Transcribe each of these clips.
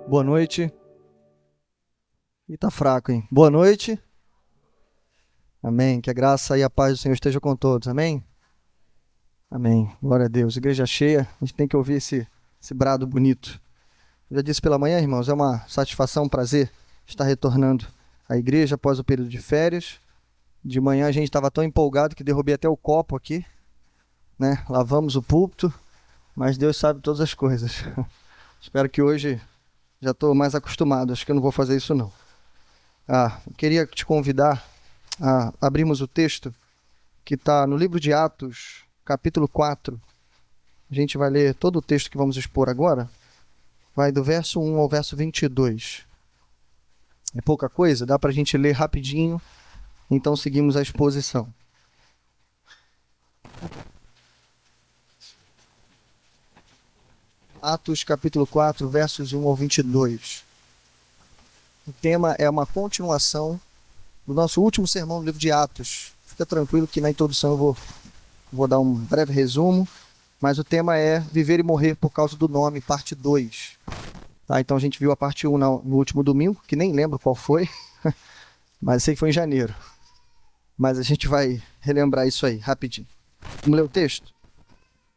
Boa noite. Ih, tá fraco, hein? Boa noite. Amém. Que a graça e a paz do Senhor estejam com todos. Amém? Amém. Glória a Deus. Igreja cheia, a gente tem que ouvir esse brado bonito. Eu já disse pela manhã, irmãos, é uma satisfação, um prazer estar retornando à igreja após o período de férias. De manhã a gente estava tão empolgado que derrubei até o copo aqui, né? Lavamos o púlpito, mas Deus sabe todas as coisas. Espero que hoje já estou mais acostumado, acho que eu não vou fazer isso não. Eu queria te convidar a abrirmos o texto que está no livro de Atos, capítulo 4. A gente vai ler todo o texto que vamos expor agora. Vai do verso 1 ao verso 22. É pouca coisa, dá para a gente ler rapidinho, então seguimos a exposição. Atos capítulo 4, versos 1 ao 22. O tema é uma continuação do nosso último sermão do livro de Atos. Fica tranquilo que na introdução eu vou dar um breve resumo, mas o tema é Viver e Morrer por causa do Nome, parte 2. Tá, então a gente viu a parte 1 no último domingo, que nem lembro qual foi, mas sei que foi em janeiro. Mas a gente vai relembrar isso aí, rapidinho. Vamos ler o texto?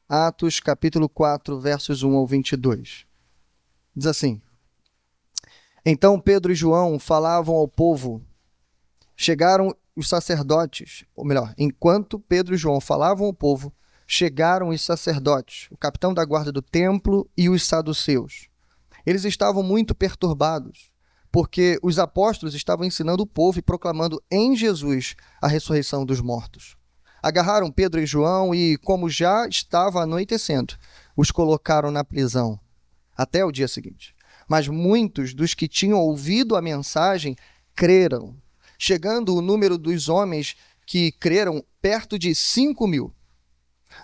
Atos capítulo 4, versos 1 ao 22. Diz assim: Então Pedro e João falavam ao povo. Chegaram os sacerdotes, ou melhor, enquanto Pedro e João falavam ao povo, chegaram os sacerdotes, o capitão da guarda do templo e os saduceus. Eles estavam muito perturbados, porque os apóstolos estavam ensinando o povo e proclamando em Jesus a ressurreição dos mortos. Agarraram Pedro e João e, como já estava anoitecendo, os colocaram na prisão até o dia seguinte. Mas muitos dos que tinham ouvido a mensagem creram, chegando o número dos homens que creram perto de 5.000.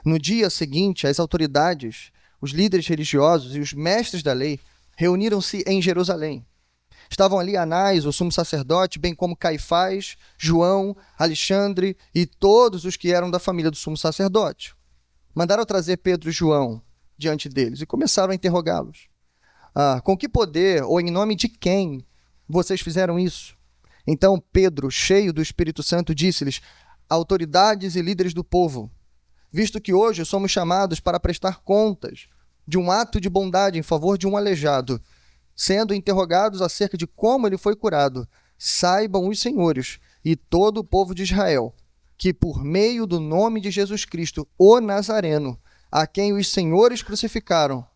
No dia seguinte, as autoridades, os líderes religiosos e os mestres da lei reuniram-se em Jerusalém. Estavam ali Anás, o sumo sacerdote, bem como Caifás, João, Alexandre e todos os que eram da família do sumo sacerdote. Mandaram trazer Pedro e João diante deles e começaram a interrogá-los. Com que poder ou em nome de quem vocês fizeram isso? Então Pedro, cheio do Espírito Santo, disse-lhes: autoridades e líderes do povo, visto que hoje somos chamados para prestar contas de um ato de bondade em favor de um aleijado, sendo interrogados acerca de como ele foi curado, saibam os senhores e todo o povo de Israel que por meio do nome de Jesus Cristo, o Nazareno, a quem os senhores crucificaram,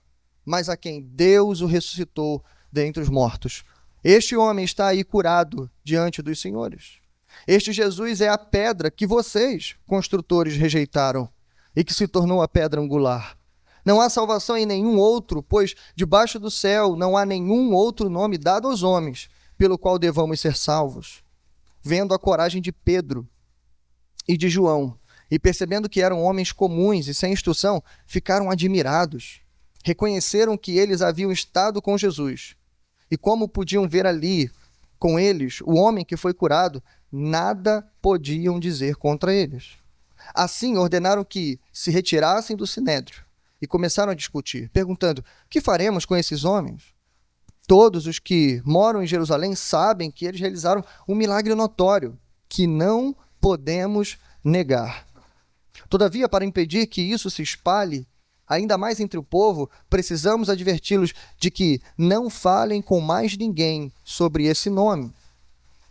mas a quem Deus o ressuscitou dentre os mortos, este homem está aí curado diante dos senhores. Este Jesus é a pedra que vocês, construtores, rejeitaram e que se tornou a pedra angular. Não há salvação em nenhum outro, pois debaixo do céu não há nenhum outro nome dado aos homens, pelo qual devamos ser salvos. Vendo a coragem de Pedro e de João, e percebendo que eram homens comuns e sem instrução, ficaram admirados. Reconheceram que eles haviam estado com Jesus. E como podiam ver ali, com eles, o homem que foi curado, nada podiam dizer contra eles. Assim, ordenaram que se retirassem do sinédrio e começaram a discutir, perguntando: que faremos com esses homens? Todos os que moram em Jerusalém sabem que eles realizaram um milagre notório, que não podemos negar. Todavia, para impedir que isso se espalhe ainda mais entre o povo, precisamos adverti-los de que não falem com mais ninguém sobre esse nome.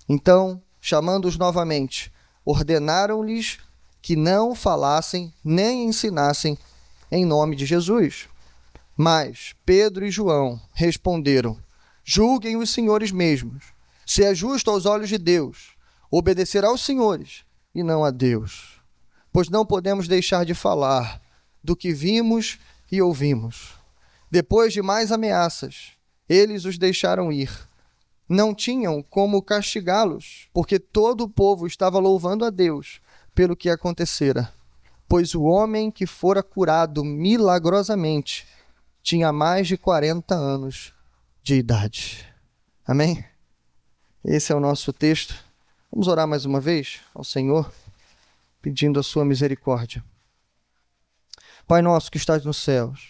Então, chamando-os novamente, ordenaram-lhes que não falassem nem ensinassem em nome de Jesus. Mas Pedro e João responderam: julguem os senhores mesmos, se é justo aos olhos de Deus obedecer aos senhores e não a Deus, pois não podemos deixar de falar do que vimos e ouvimos. Depois de mais ameaças, eles os deixaram ir. Não tinham como castigá-los, porque todo o povo estava louvando a Deus pelo que acontecera, pois o homem que fora curado milagrosamente tinha mais de 40 anos de idade. Amém? Esse é o nosso texto. Vamos orar mais uma vez ao Senhor, pedindo a sua misericórdia. Pai nosso que estás nos céus,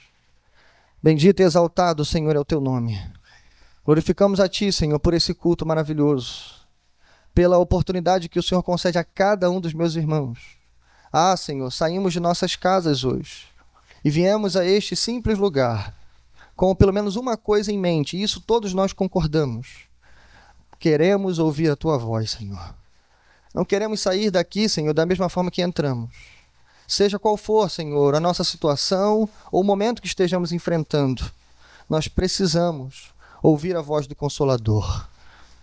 bendito e exaltado, Senhor, é o teu nome. Glorificamos a Ti, Senhor, por esse culto maravilhoso, pela oportunidade que o Senhor concede a cada um dos meus irmãos. Ah, Senhor, saímos de nossas casas hoje e viemos a este simples lugar com pelo menos uma coisa em mente, e isso todos nós concordamos. Queremos ouvir a Tua voz, Senhor. Não queremos sair daqui, Senhor, da mesma forma que entramos. Seja qual for, Senhor, a nossa situação ou o momento que estejamos enfrentando, nós precisamos ouvir a voz do Consolador.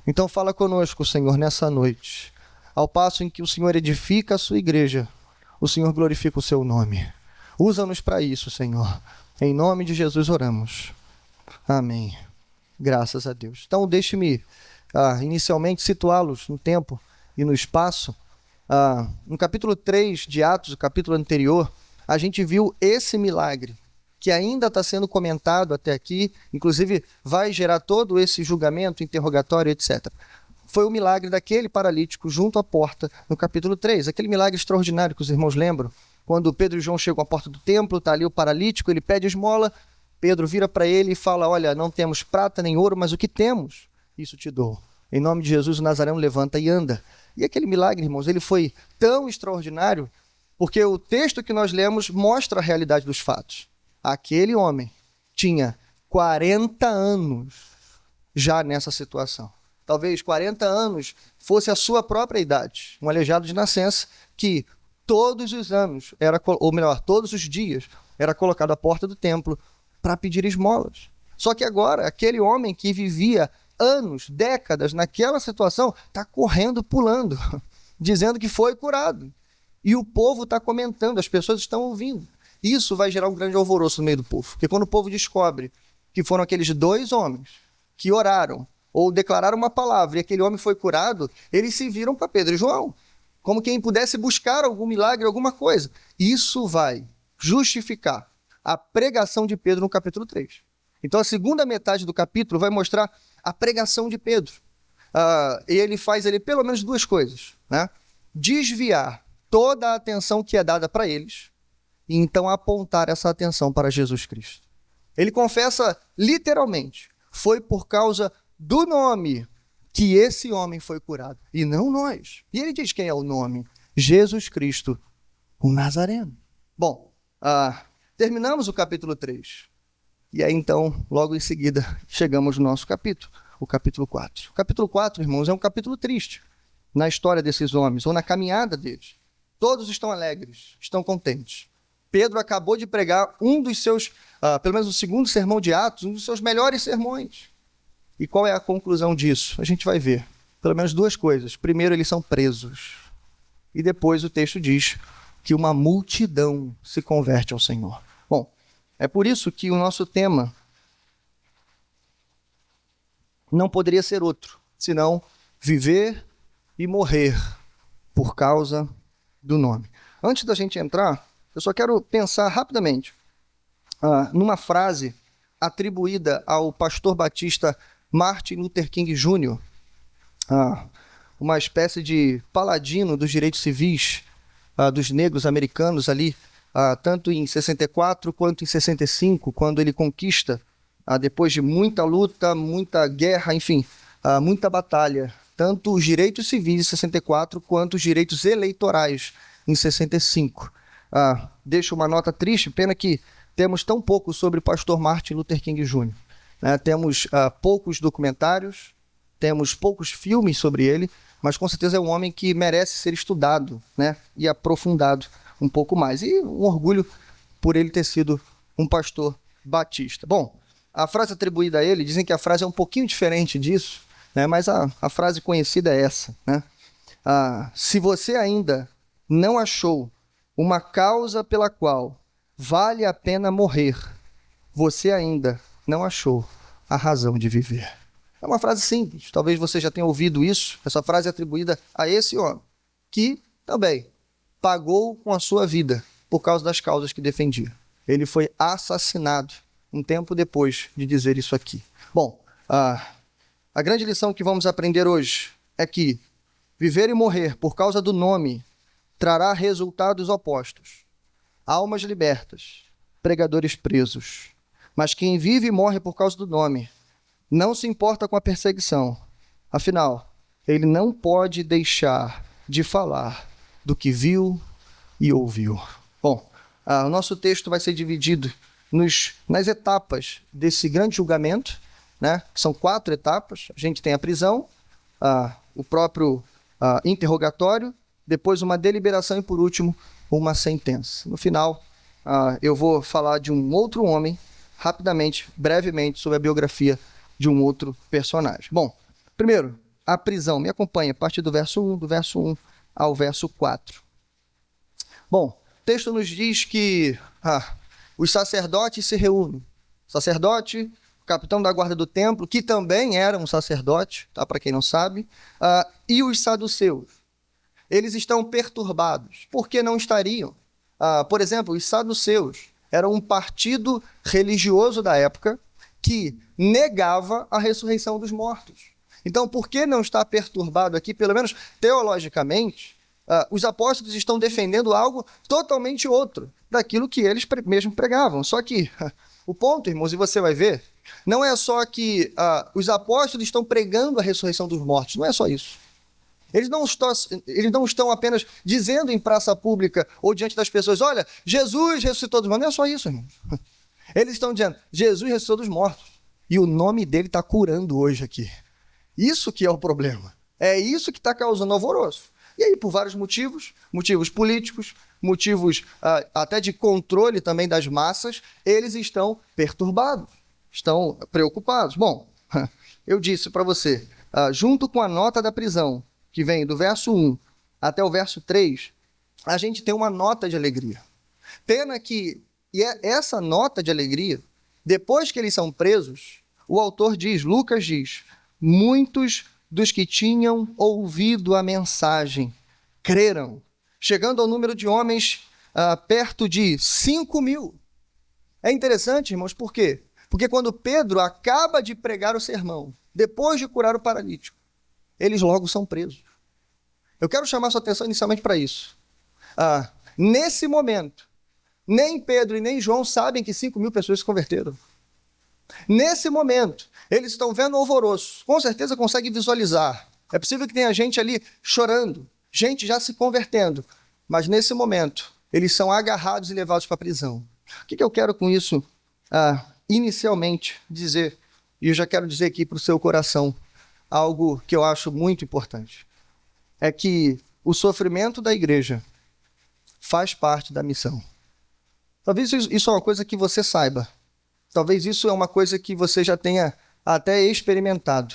Então fala conosco, Senhor, nessa noite. Ao passo em que o Senhor edifica a sua igreja, o Senhor glorifica o seu nome. Usa-nos para isso, Senhor. Em nome de Jesus oramos. Amém. Graças a Deus. Então deixe-me inicialmente situá-los no tempo e no espaço. No capítulo 3 de Atos, o capítulo anterior, a gente viu esse milagre que ainda está sendo comentado até aqui, inclusive vai gerar todo esse julgamento, interrogatório, etc. Foi o milagre daquele paralítico junto à porta, no capítulo 3. Aquele milagre extraordinário que os irmãos lembram, quando Pedro e João chegam à porta do templo, está ali o paralítico, ele pede esmola, Pedro vira para ele e fala, olha, não temos prata nem ouro, mas o que temos, isso te dou. Em nome de Jesus, o Nazareno levanta e anda. E aquele milagre, irmãos, ele foi tão extraordinário, porque o texto que nós lemos mostra a realidade dos fatos. Aquele homem tinha 40 anos já nessa situação. Talvez 40 anos fosse a sua própria idade. Um aleijado de nascença que todos os anos, todos os dias, era colocado à porta do templo para pedir esmolas. Só que agora, aquele homem que vivia anos, décadas naquela situação, está correndo, pulando, dizendo que foi curado. E o povo está comentando, as pessoas estão ouvindo. Isso vai gerar um grande alvoroço no meio do povo. Porque quando o povo descobre que foram aqueles dois homens que oraram ou declararam uma palavra e aquele homem foi curado, eles se viram para Pedro e João, como quem pudesse buscar algum milagre, alguma coisa. Isso vai justificar a pregação de Pedro no capítulo 3. Então a segunda metade do capítulo vai mostrar a pregação de Pedro. Ele faz pelo menos duas coisas, né? Desviar toda a atenção que é dada para eles e então apontar essa atenção para Jesus Cristo. Ele confessa literalmente, foi por causa do nome que esse homem foi curado, e não nós. E ele diz quem é o nome: Jesus Cristo, o Nazareno. Bom, terminamos o capítulo 3. E aí então, logo em seguida, chegamos no nosso capítulo, o capítulo 4. O capítulo 4, irmãos, é um capítulo triste na história desses homens, ou na caminhada deles. Todos estão alegres, estão contentes. Pedro acabou de pregar um dos seus, pelo menos o segundo sermão de Atos, um dos seus melhores sermões. E qual é a conclusão disso? A gente vai ver pelo menos duas coisas. Primeiro, eles são presos. E depois o texto diz que uma multidão se converte ao Senhor. Bom, é por isso que o nosso tema não poderia ser outro, senão viver e morrer por causa do nome. Antes da gente entrar, eu só quero pensar rapidamente numa frase atribuída ao pastor batista Martin Luther King Jr., uma espécie de paladino dos direitos civis dos negros americanos ali, tanto em 64 quanto em 65, quando ele conquista, depois de muita luta, muita guerra, enfim, muita batalha, tanto os direitos civis em 64 quanto os direitos eleitorais em 65. Deixo uma nota triste, pena que temos tão pouco sobre o pastor Martin Luther King Jr. Temos poucos documentários, temos poucos filmes sobre ele, mas com certeza é um homem que merece ser estudado, né, e aprofundado um pouco mais. E um orgulho por ele ter sido um pastor batista. Bom, a frase atribuída a ele, dizem que a frase é um pouquinho diferente disso, né, mas a frase conhecida é essa, né? Se você ainda não achou uma causa pela qual vale a pena morrer, você ainda não achou a razão de viver. É uma frase simples, talvez você já tenha ouvido isso. Essa frase é atribuída a esse homem, que também pagou com a sua vida por causa das causas que defendia. Ele foi assassinado um tempo depois de dizer isso aqui. Bom, a grande lição que vamos aprender hoje é que viver e morrer por causa do nome trará resultados opostos. Almas libertas, pregadores presos. Mas quem vive e morre por causa do nome não se importa com a perseguição. Afinal, ele não pode deixar de falar do que viu e ouviu. Bom, o nosso texto vai ser dividido nas etapas desse grande julgamento, né? São 4 etapas. A gente tem a prisão, o próprio interrogatório, depois uma deliberação e, por último, uma sentença. No final, eu vou falar de um outro homem, rapidamente, brevemente, sobre a biografia de um outro personagem. Bom, primeiro, a prisão. Me acompanha a partir do verso 1 ao verso 4. Bom, o texto nos diz que os sacerdotes se reúnem. O sacerdote, o capitão da guarda do templo, que também era um sacerdote, tá, para quem não sabe, e os saduceus. Eles estão perturbados. Por que não estariam? Por exemplo, os saduceus eram um partido religioso da época que negava a ressurreição dos mortos. Então, por que não estar perturbado aqui? Pelo menos teologicamente, os apóstolos estão defendendo algo totalmente outro daquilo que eles mesmos pregavam. Só que o ponto, irmãos, e você vai ver, não é só que os apóstolos estão pregando a ressurreição dos mortos, não é só isso. Eles não estão apenas dizendo em praça pública ou diante das pessoas, olha, Jesus ressuscitou dos mortos. Não é só isso, irmãos. Eles estão dizendo, Jesus ressuscitou dos mortos. E o nome dele está curando hoje aqui. Isso que é o problema. É isso que está causando alvoroço. E aí, por vários motivos políticos, motivos até de controle também das massas, eles estão perturbados, estão preocupados. Bom, eu disse para você, junto com a nota da prisão, que vem do verso 1 até o verso 3, a gente tem uma nota de alegria. Pena que essa nota de alegria, depois que eles são presos, o autor diz, Lucas diz, muitos dos que tinham ouvido a mensagem creram, chegando ao número de homens perto de 5.000. É interessante, irmãos, por quê? Porque quando Pedro acaba de pregar o sermão, depois de curar o paralítico, eles logo são presos. Eu quero chamar sua atenção inicialmente para isso. Nesse momento, nem Pedro e nem João sabem que 5.000 pessoas se converteram. Nesse momento, eles estão vendo o alvoroço. Com certeza conseguem visualizar. É possível que tenha gente ali chorando, gente já se convertendo. Mas nesse momento, eles são agarrados e levados para a prisão. O que eu quero com isso, inicialmente, dizer? E eu já quero dizer aqui para o seu coração algo que eu acho muito importante. É que o sofrimento da igreja faz parte da missão. Talvez isso é uma coisa que você saiba. Talvez isso é uma coisa que você já tenha até experimentado.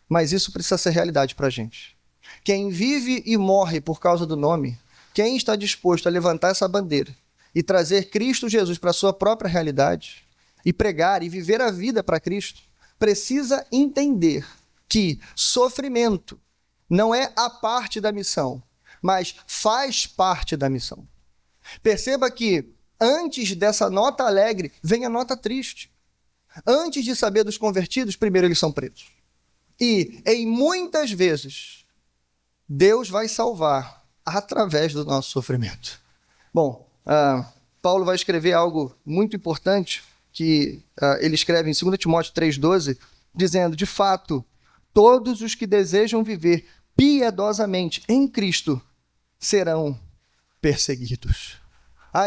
Mas isso precisa ser realidade para a gente. Quem vive e morre por causa do nome, quem está disposto a levantar essa bandeira e trazer Cristo Jesus para a sua própria realidade, e pregar e viver a vida para Cristo, precisa entender que sofrimento não é a parte da missão, mas faz parte da missão. Perceba que antes dessa nota alegre, vem a nota triste. Antes de saber dos convertidos, primeiro eles são presos. E, em muitas vezes, Deus vai salvar através do nosso sofrimento. Bom, Paulo vai escrever algo muito importante, que ele escreve em 2 Timóteo 3,12, dizendo, de fato, todos os que desejam viver piedosamente em Cristo serão perseguidos.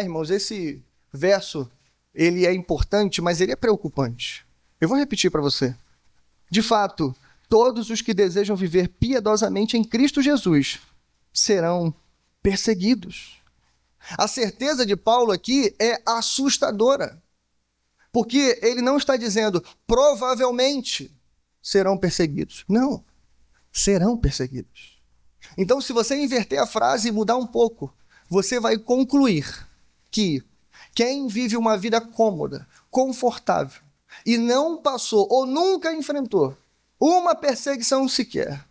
Irmãos, esse verso, ele é importante, mas ele é preocupante. Eu vou repetir para você. De fato, todos os que desejam viver piedosamente em Cristo Jesus serão perseguidos. A certeza de Paulo aqui é assustadora, porque ele não está dizendo provavelmente serão perseguidos. Não, serão perseguidos. Então, se você inverter a frase e mudar um pouco, você vai concluir que quem vive uma vida cômoda, confortável, e não passou ou nunca enfrentou uma perseguição sequer,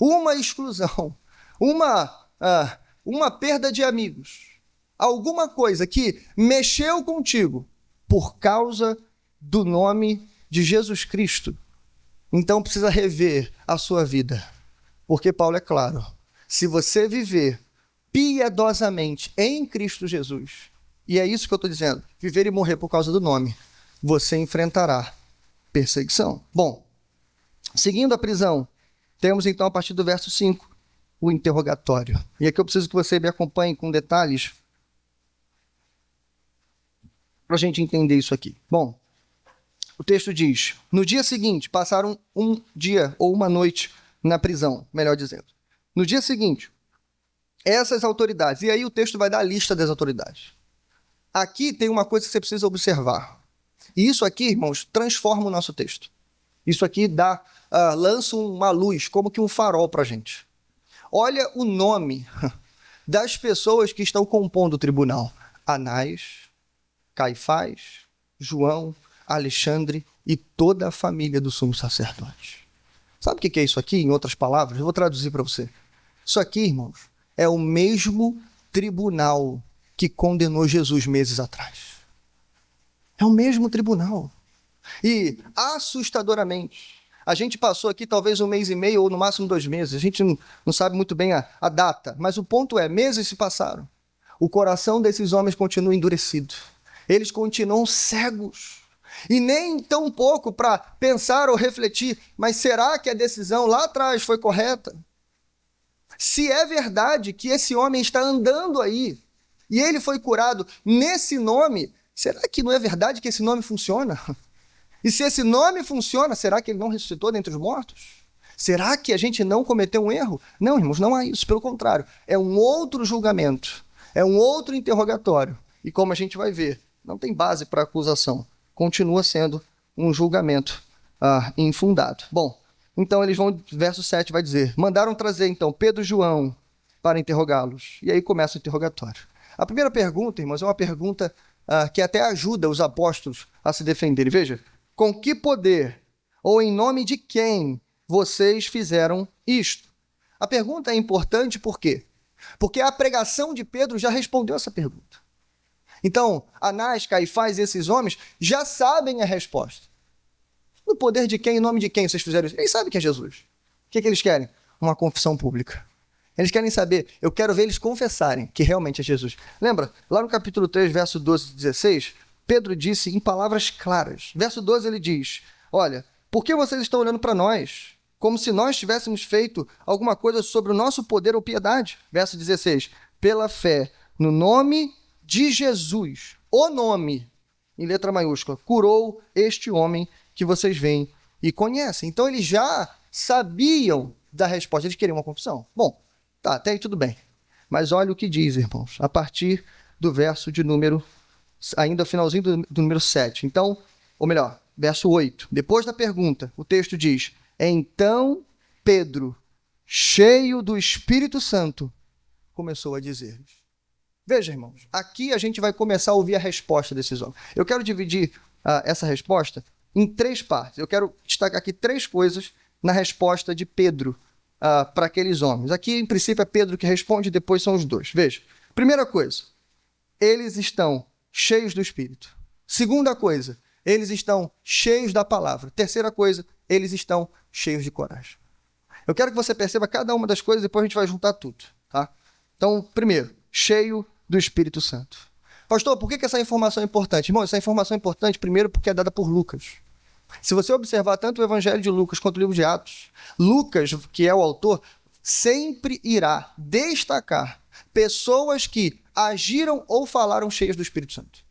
uma exclusão, uma perda de amigos, alguma coisa que mexeu contigo por causa do nome de Jesus Cristo, então precisa rever a sua vida. Porque Paulo é claro, se você viver piedosamente em Cristo Jesus, e é isso que eu estou dizendo, viver e morrer por causa do nome, você enfrentará perseguição. Bom, seguindo a prisão, temos então a partir do verso 5, o interrogatório. E aqui eu preciso que você me acompanhe com detalhes para a gente entender isso aqui. Bom, o texto diz: no dia seguinte, passaram um dia ou uma noite na prisão, melhor dizendo. No dia seguinte, essas autoridades, e aí o texto vai dar a lista das autoridades. Aqui tem uma coisa que você precisa observar. E isso aqui, irmãos, transforma o nosso texto. Isso aqui lança uma luz, como que um farol para a gente. Olha o nome das pessoas que estão compondo o tribunal: Anás, Caifás, João, Alexandre e toda a família do sumo sacerdote. Sabe o que é isso aqui, em outras palavras? Eu vou traduzir para você. Isso aqui, irmãos, é o mesmo tribunal que condenou Jesus meses atrás. É o mesmo tribunal. E, assustadoramente, a gente passou aqui talvez 1 mês e meio ou no máximo 2 meses. A gente não sabe muito bem a data, mas o ponto é, meses se passaram. O coração desses homens continua endurecido. Eles continuam cegos. E nem tão pouco para pensar ou refletir, mas será que a decisão lá atrás foi correta? Se é verdade que esse homem está andando aí e ele foi curado nesse nome, será que não é verdade que esse nome funciona? E se esse nome funciona, será que ele não ressuscitou dentre os mortos? Será que a gente não cometeu um erro? Não, irmãos, não há isso. Pelo contrário, é um outro julgamento, é um outro interrogatório. E como a gente vai ver, não tem base para acusação. Continua sendo um julgamento infundado. Bom, então eles vão, verso 7 vai dizer: mandaram trazer então Pedro e João para interrogá-los. E aí começa o interrogatório. A primeira pergunta, irmãos, é uma pergunta que até ajuda os apóstolos a se defenderem. Veja, com que poder ou em nome de quem vocês fizeram isto? A pergunta é importante por quê? Porque a pregação de Pedro já respondeu essa pergunta. Então, Anás, Caifás e esses homens já sabem a resposta. No poder de quem, em nome de quem vocês fizeram isso? Eles sabem que é Jesus. O que eles querem? Uma confissão pública. Eles querem saber, eu quero ver eles confessarem que realmente é Jesus. Lembra? Lá no capítulo 3, verso 12 e 16, Pedro disse em palavras claras. Verso 12 ele diz: olha, por que vocês estão olhando para nós como se nós tivéssemos feito alguma coisa sobre o nosso poder ou piedade? Verso 16, pela fé no nome de Jesus, o nome, em letra maiúscula, curou este homem que vocês veem e conhecem. Então eles já sabiam da resposta, eles queriam uma confissão. Bom, tá, até aí tudo bem. Mas olha o que diz, irmãos, a partir do verso de número, ainda finalzinho do número 7. Então, ou melhor, verso 8. Depois da pergunta, o texto diz: então Pedro, cheio do Espírito Santo, começou a dizer-lhes. Veja, irmãos, aqui a gente vai começar a ouvir a resposta desses homens. Eu quero dividir essa resposta em 3 partes. Eu quero destacar aqui 3 coisas na resposta de Pedro para aqueles homens. Aqui, em princípio, é Pedro que responde, depois são os dois. Veja, primeira coisa, eles estão cheios do Espírito. Segunda coisa, eles estão cheios da palavra. Terceira coisa, eles estão cheios de coragem. Eu quero que você perceba cada uma das coisas, depois a gente vai juntar tudo, tá? Então, primeiro, cheio do Espírito Santo. Pastor, por que essa informação é importante? Irmão, essa informação é importante primeiro porque é dada por Lucas. Se você observar tanto o Evangelho de Lucas quanto o livro de Atos, Lucas, que é o autor, sempre irá destacar pessoas que agiram ou falaram cheias do Espírito Santo.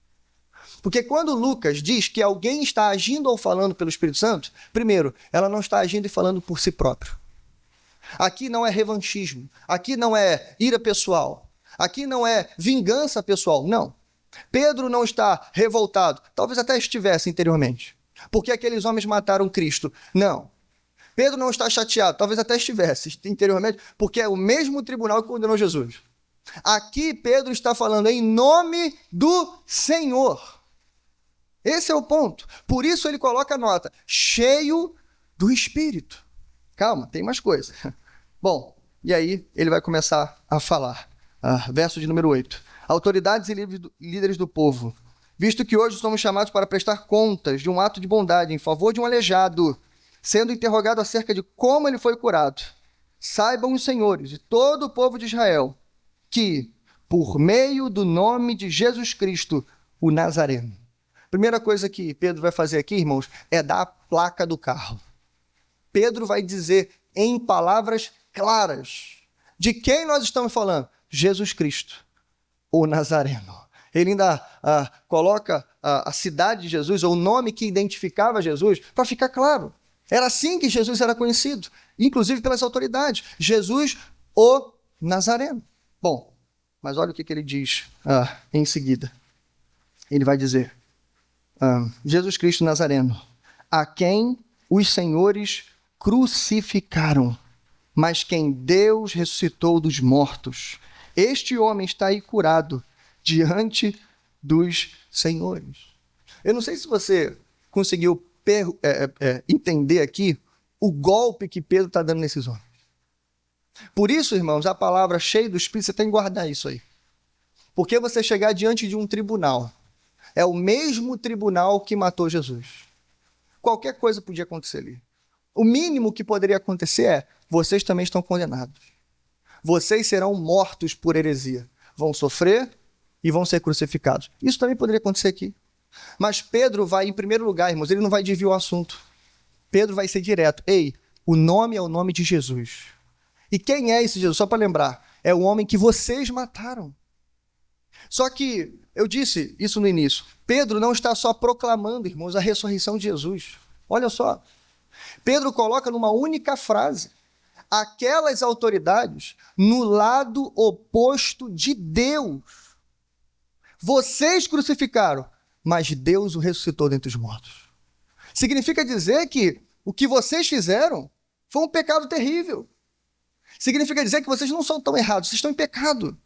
Porque quando Lucas diz que alguém está agindo ou falando pelo Espírito Santo, primeiro, ela não está agindo e falando por si próprio. Aqui não é revanchismo, aqui não é ira pessoal, aqui não é vingança pessoal, não. Pedro não está revoltado, talvez até estivesse interiormente, porque aqueles homens mataram Cristo. Não. Pedro não está chateado, talvez até estivesse interiormente, porque é o mesmo tribunal que condenou Jesus. Aqui Pedro está falando em nome do Senhor. Esse é o ponto. Por isso ele coloca a nota, cheio do Espírito. Calma, tem mais coisa. Bom, e aí ele vai começar a falar. Verso de número 8. Autoridades e líderes do povo, visto que hoje somos chamados para prestar contas de um ato de bondade em favor de um aleijado, sendo interrogado acerca de como ele foi curado, saibam os senhores e todo o povo de Israel que, por meio do nome de Jesus Cristo, o Nazareno, Primeira coisa que Pedro vai fazer aqui, irmãos, é dar a placa do carro. Pedro vai dizer em palavras claras de quem nós estamos falando. Jesus Cristo, o Nazareno. Ele ainda coloca a cidade de Jesus, ou o nome que identificava Jesus, para ficar claro. Era assim que Jesus era conhecido, inclusive pelas autoridades. Jesus, o Nazareno. Bom, mas olha o que ele diz em seguida. Ele vai dizer, Jesus Cristo Nazareno, a quem os senhores crucificaram, mas quem Deus ressuscitou dos mortos. Este homem está aí curado diante dos senhores. Eu não sei se você conseguiu entender aqui o golpe que Pedro está dando nesses homens. Por isso, irmãos, a palavra cheia do Espírito, você tem que guardar isso aí. Porque você chegar diante de um tribunal, é o mesmo tribunal que matou Jesus. Qualquer coisa podia acontecer ali. O mínimo que poderia acontecer é, vocês também estão condenados. Vocês serão mortos por heresia. Vão sofrer e vão ser crucificados. Isso também poderia acontecer aqui. Mas Pedro vai, em primeiro lugar, irmãos, ele não vai desviar o assunto. Pedro vai ser direto. Ei, o nome é o nome de Jesus. E quem é esse Jesus? Só para lembrar, é o homem que vocês mataram. Só que, eu disse isso no início, Pedro não está só proclamando, irmãos, a ressurreição de Jesus. Olha só, Pedro coloca numa única frase aquelas autoridades no lado oposto de Deus. Vocês crucificaram, mas Deus o ressuscitou dentre os mortos. Significa dizer que o que vocês fizeram foi um pecado terrível. Significa dizer que vocês não são tão errados, vocês estão em pecado.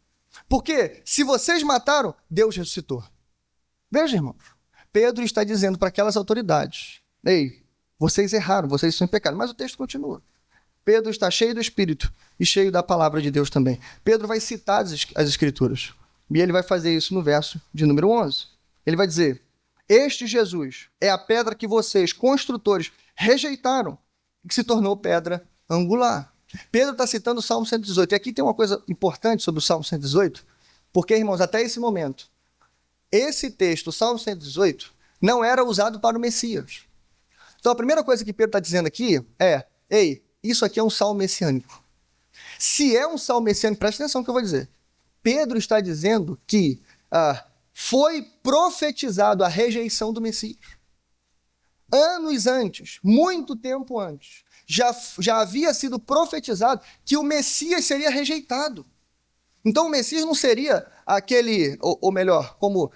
Porque se vocês mataram, Deus ressuscitou. Veja, irmãos, Pedro está dizendo para aquelas autoridades, ei, vocês erraram, vocês estão em pecado. Mas o texto continua. Pedro está cheio do Espírito e cheio da palavra de Deus também. Pedro vai citar as Escrituras. E ele vai fazer isso no verso de número 11. Ele vai dizer, este Jesus é a pedra que vocês, construtores, rejeitaram e que se tornou pedra angular. Pedro está citando o Salmo 118. E aqui tem uma coisa importante sobre o Salmo 118, porque, irmãos, até esse momento, esse texto, o Salmo 118, não era usado para o Messias. Então, a primeira coisa que Pedro está dizendo aqui é, ei, isso aqui é um salmo messiânico. Se é um salmo messiânico, preste atenção no que eu vou dizer. Pedro está dizendo que foi profetizado a rejeição do Messias. Anos antes, muito tempo antes, já havia sido profetizado que o Messias seria rejeitado. Então o Messias não seria aquele, ou melhor, como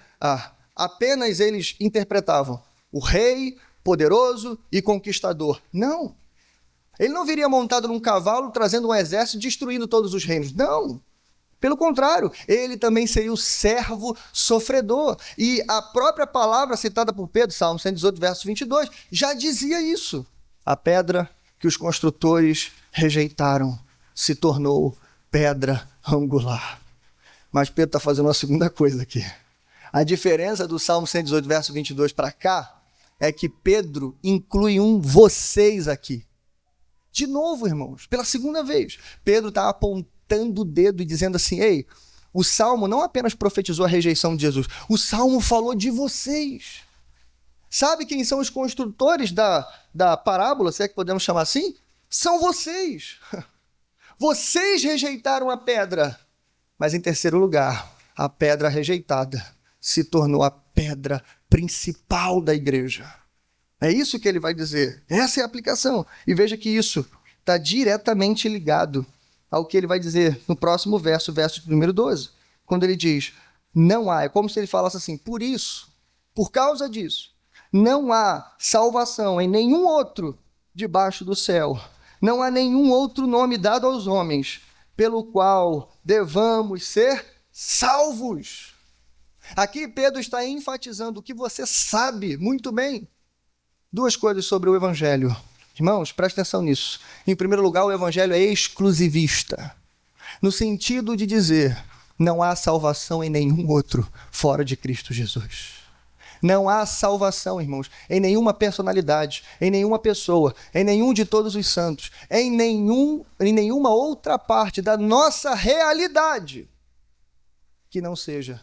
apenas eles interpretavam, o rei poderoso e conquistador. Não. Ele não viria montado num cavalo, trazendo um exército, destruindo todos os reinos. Não. Pelo contrário, ele também seria o servo sofredor. E a própria palavra citada por Pedro, Salmo 118, verso 22, já dizia isso. A pedra que os construtores rejeitaram se tornou pedra angular. Mas Pedro está fazendo uma segunda coisa aqui. A diferença do Salmo 118, verso 22 para cá, é que Pedro inclui um vocês aqui. De novo, irmãos, pela segunda vez, Pedro está apontando o dedo e dizendo assim, ei, o Salmo não apenas profetizou a rejeição de Jesus, o Salmo falou de vocês. Sabe quem são os construtores da parábola, se é que podemos chamar assim? São vocês. Vocês rejeitaram a pedra, mas em terceiro lugar, a pedra rejeitada se tornou a pedra principal da igreja. É isso que ele vai dizer. Essa é a aplicação. E veja que isso está diretamente ligado ao que ele vai dizer no próximo verso, verso número 12. Quando ele diz, não há, é como se ele falasse assim, por isso, por causa disso, não há salvação em nenhum outro debaixo do céu. Não há nenhum outro nome dado aos homens, pelo qual devamos ser salvos. Aqui Pedro está enfatizando o que você sabe muito bem. Duas coisas sobre o Evangelho. Irmãos, preste atenção nisso. Em primeiro lugar, o Evangelho é exclusivista. No sentido de dizer, não há salvação em nenhum outro fora de Cristo Jesus. Não há salvação, irmãos, em nenhuma personalidade, em nenhuma pessoa, em nenhum de todos os santos, em nenhuma outra parte da nossa realidade que não seja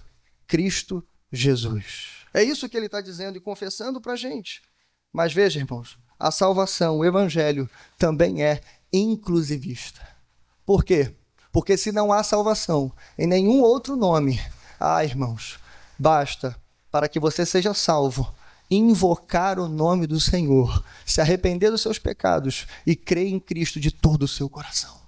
Cristo Jesus. É isso que ele está dizendo e confessando para a gente. Mas veja, irmãos, a salvação, o evangelho, também é inclusivista. Por quê? Porque se não há salvação em nenhum outro nome, irmãos, basta para que você seja salvo invocar o nome do Senhor, se arrepender dos seus pecados e crer em Cristo de todo o seu coração.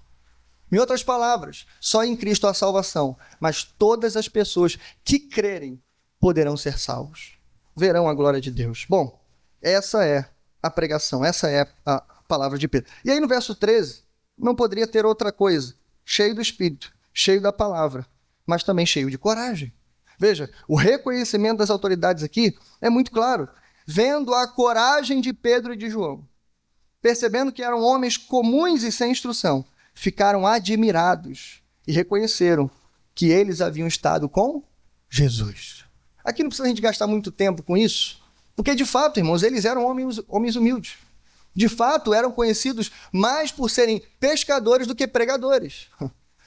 Em outras palavras, só em Cristo há salvação, mas todas as pessoas que crerem poderão ser salvos, verão a glória de Deus. Bom, essa é a pregação, essa é a palavra de Pedro. E aí no verso 13, não poderia ter outra coisa, cheio do Espírito, cheio da palavra, mas também cheio de coragem. Veja, o reconhecimento das autoridades aqui é muito claro. Vendo a coragem de Pedro e de João, percebendo que eram homens comuns e sem instrução, ficaram admirados e reconheceram que eles haviam estado com Jesus. Aqui não precisa a gente gastar muito tempo com isso, porque de fato, irmãos, eles eram homens humildes. De fato, eram conhecidos mais por serem pescadores do que pregadores.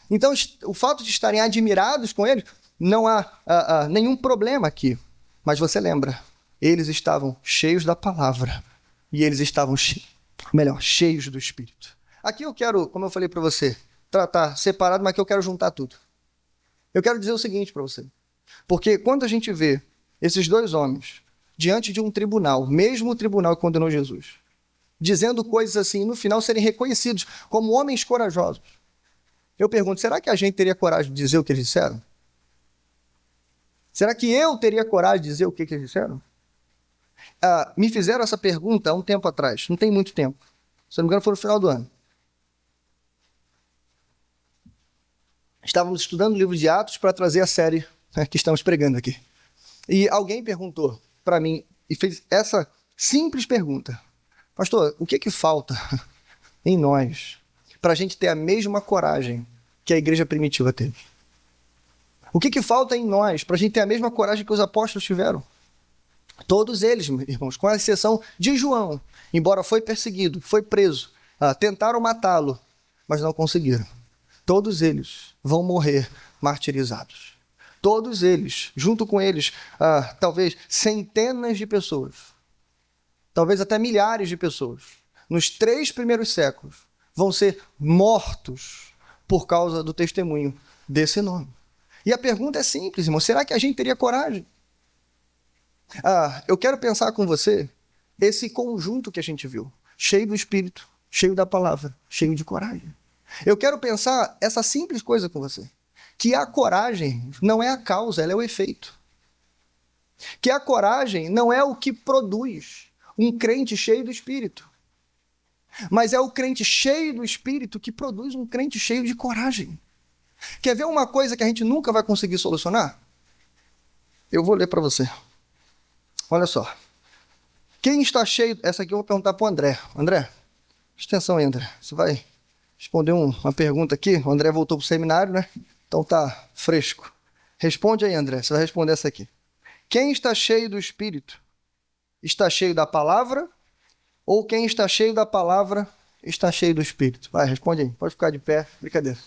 Então, o fato de estarem admirados com eles, não há nenhum problema aqui. Mas você lembra, eles estavam cheios da palavra e eles estavam, cheios do Espírito. Aqui eu quero, como eu falei para você, tratar separado, mas aqui eu quero juntar tudo. Eu quero dizer o seguinte para você, porque quando a gente vê esses dois homens diante de um tribunal, mesmo o tribunal que condenou Jesus, dizendo coisas assim, e no final serem reconhecidos como homens corajosos, eu pergunto, será que a gente teria coragem de dizer o que eles disseram? Será que eu teria coragem de dizer o que eles disseram? Me fizeram essa pergunta há um tempo atrás, não tem muito tempo. Se não me engano, foi no final do ano. Estávamos estudando o livro de Atos para trazer a série que estamos pregando aqui. E alguém perguntou para mim, e fez essa simples pergunta. Pastor, o que falta em nós para a gente ter a mesma coragem que a igreja primitiva teve? O que falta em nós para a gente ter a mesma coragem que os apóstolos tiveram? Todos eles, irmãos, com exceção de João, embora foi perseguido, foi preso, tentaram matá-lo, mas não conseguiram. Todos eles vão morrer martirizados. Todos eles, junto com eles, talvez centenas de pessoas, talvez até milhares de pessoas, nos 3 primeiros séculos, vão ser mortos por causa do testemunho desse nome. E a pergunta é simples, irmão, será que a gente teria coragem? Eu quero pensar com você esse conjunto que a gente viu, cheio do Espírito, cheio da palavra, cheio de coragem. Eu quero pensar essa simples coisa com você, que a coragem não é a causa, ela é o efeito. Que a coragem não é o que produz um crente cheio do Espírito, mas é o crente cheio do Espírito que produz um crente cheio de coragem. Quer ver uma coisa que a gente nunca vai conseguir solucionar? Eu vou ler para você. Olha só. Quem está cheio... Essa aqui eu vou perguntar para o André. André, presta atenção aí, André. Você vai responder uma pergunta aqui. O André voltou para o seminário, né? Então tá fresco. Responde aí, André. Você vai responder essa aqui. Quem está cheio do Espírito está cheio da palavra? Ou quem está cheio da palavra está cheio do Espírito? Vai, responde aí. Pode ficar de pé. Brincadeira.